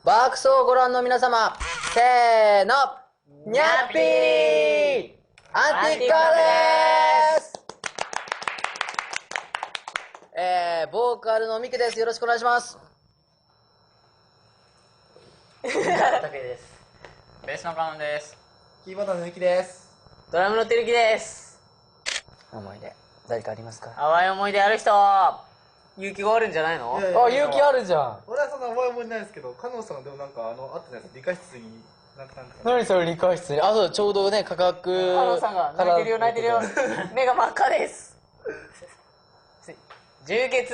爆走をご覧の皆様、せーの、ニャッピーアンティカーです。ボーカルのミケです。よろしくお願いします。たけです。ベースのカノンです。キーボードのゆきです。ドラムのてるきです。思い出、誰かありますか？淡い思い出ある人、勇気があるんじゃないの？いやいやあ、勇気あるじゃん。俺はそんな覚えもないですけど、カノンさんでもなんかあったじゃないですか、理科室に何それ理科室に。あ、そう、ちょうどね、価格。カノンさんが泣いてるよ、泣いてるよ。目が真っ赤です。充血、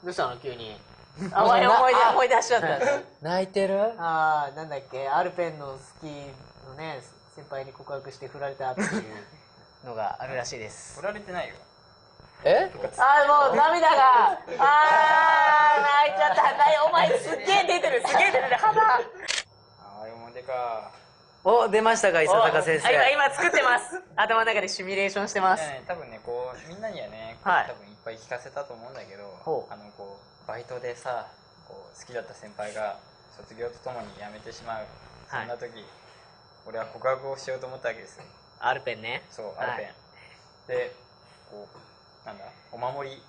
どうしたの急に。淡い思い出しちゃった。泣いてる？なんだっけ、アルペンのスキーのね、先輩に告白して振られたっていうのがあるらしいです。振られてないよ。え？もう涙が、泣いちゃった。お前すっげえ出てる、肌。ああいう思い出か。お、出ましたか、伊佐坂先生。今作ってます。頭の中でシミュレーションしてます。多分ね、こうみんなにはね、はい多分いっぱい聞かせたと思うんだけど、ほうこうバイトでさ、こう好きだった先輩が卒業とともに辞めてしまう、そんな時、俺は告白をしようと思ったわけですよ。アルペンね。そう、アルペン。で、こうなんだ、お守り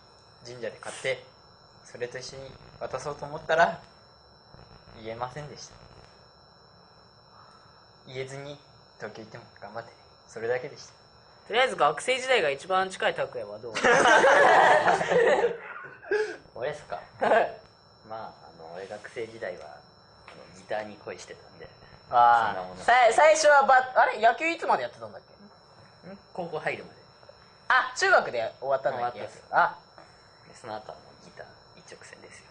神社で買ってそれと一緒に渡そうと思ったら言えませんでした。言えずに東京行っても頑張ってね、それだけでした。とりあえず学生時代が一番近い拓也はどう？俺っすか。まあ俺学生時代はギターに恋してたんで。最初はあれ野球いつまでやってたんだっけ？高校入るまで。中学で終わったんだっけ？でその後はもうギター一直線です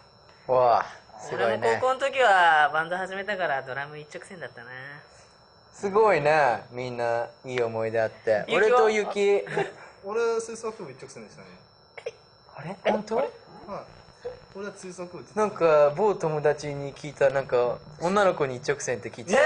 よ。わあ、すご俺もいね。高校の時はバンド始めたからドラム一直線だったな。すごいね、みんないい思い出あって。ゆきは俺とゆき。俺吹奏楽部一直線でしたね。あれ？本当？はい。俺は吹奏楽部。なんか某友達に聞いた、なんか女の子に一直線って聞いてた。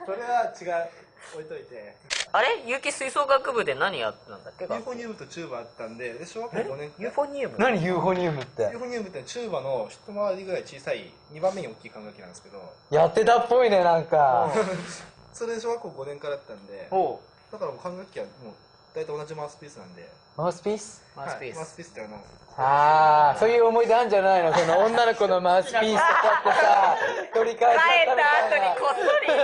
それは違う。置いといて。あれ？ゆき吹奏楽部で何やってたんだっけ？ユーフォニウムとチューバあったんで、小学校5年。ユーフォニウム？何ユーフォニウムってユーフォニウムってチューバの一回りぐらい小さい2番目に大きい管楽器なんですけど、やってたっぽいね、なんか。それで小学校5年からだったんで、だからもう管楽器はもう大体同じマウスピースなんで。マウスピース？マウスピース。マウスピースってそういう思い出あるんじゃないの？その女の子のマウスピースとかってさ、取り返しちゃったみたいな。帰った後にこっそり。だ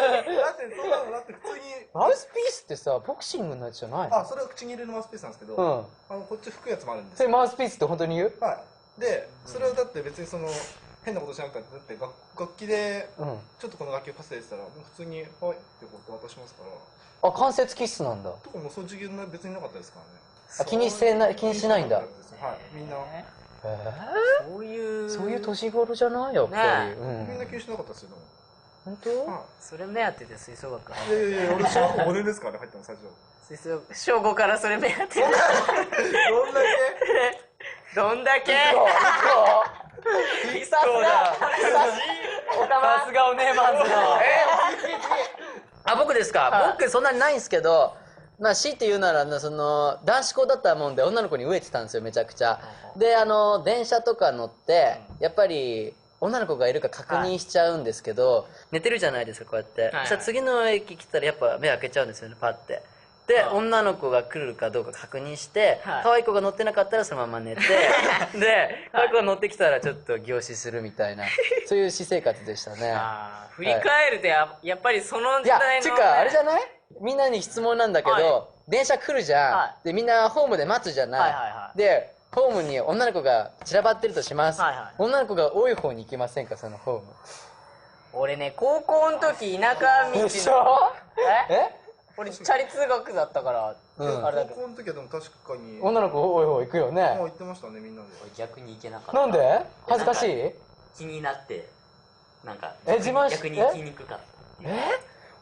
ってそんなのだって普通にマウスピースってさ、ボクシングのやつじゃないの？それは口に入れるマウスピースなんですけど、うん。こっち吹くやつもあるんですそれよ。マウスピースって本当に言う？はいで、それはだって別にその変なことしなくたって、だって楽器でうん。ちょっとこの楽器をパスでしたらもう普通に「はい」ってこうやって渡しますから、あ、関節キスなんだ。とかもうそういう授業別になかったですからね。気にしないんだ。はい、みんなそういう年頃じゃないやっぱり。みんな気にしなかったですよ。でも本当？それ目当てで吹奏楽入っいやいや俺小学校5年ですからね、入ったの最初。小5からそれ目当て。どんだどんだけ？さすがおねえマンズの。僕ですか？僕そんなにないんですけど、まあ強いて言うならその男子校だったもんで女の子に飢えてたんですよ、めちゃくちゃ。で電車とか乗ってやっぱり女の子がいるか確認しちゃうんですけど、寝てるじゃないですか、こうやって。そしたら次の駅来たらやっぱ目開けちゃうんですよね、パッて。で、女の子が来るかどうか確認して、可愛い子が乗ってなかったらそのまま寝て、で、可愛い子が乗ってきたらちょっと凝視するみたいな、そういう私生活でしたね。振り返るとやっぱりその時代の。てかあれじゃない？みんなに質問なんだけど、電車来るじゃん。で、みんなホームで待つじゃない。で、ホームに女の子が散らばってるとします。女の子が多い方に行きませんか、そのホーム。俺ね、高校の時田舎道の。俺チャリ通学だったから、あれだけど高校の時はでも確かに女の子多い方行くよね。行ってましたね、みんなで。逆に行けなかった。なんで？恥ずかしい？気になってなんか自慢し逆に行きにくかった。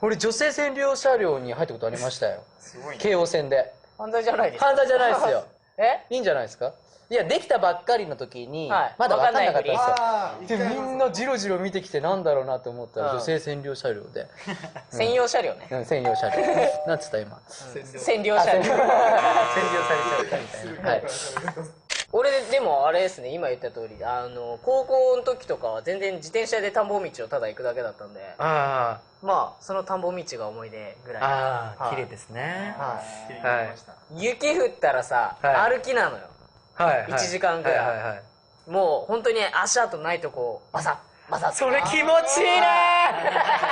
俺女性専用車両に入ったことありましたよ。すごいね。京王線で。犯罪じゃないですか？犯罪じゃないですよ。いいんじゃないですか？いや、できたばっかりの時にまだ分かんなかったんですよ。でみんなジロジロ見てきてなんだろうなと思ったら女性専用車両で。専用車両ね。専用車両。なんつった今？占領車両。占領されちゃったみたいな。はい。俺でもあれですね、今言った通り高校の時とかは全然自転車で田んぼ道をただ行くだけだったんで、まあその田んぼ道が思い出ぐらい。綺麗ですね。雪降ったらさ、歩きなのよ。1時間ぐらい。もう本当に足跡ないとこバサッバサッ。それ気持ちいいね。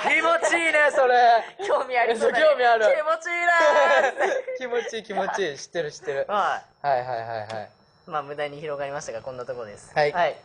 気持ちいいね、それ。興味ありそうだね。興味ある。気持ちいいな。気持ちいい。知ってる。はい。まあ無駄に広がりましたがこんなところです。はい。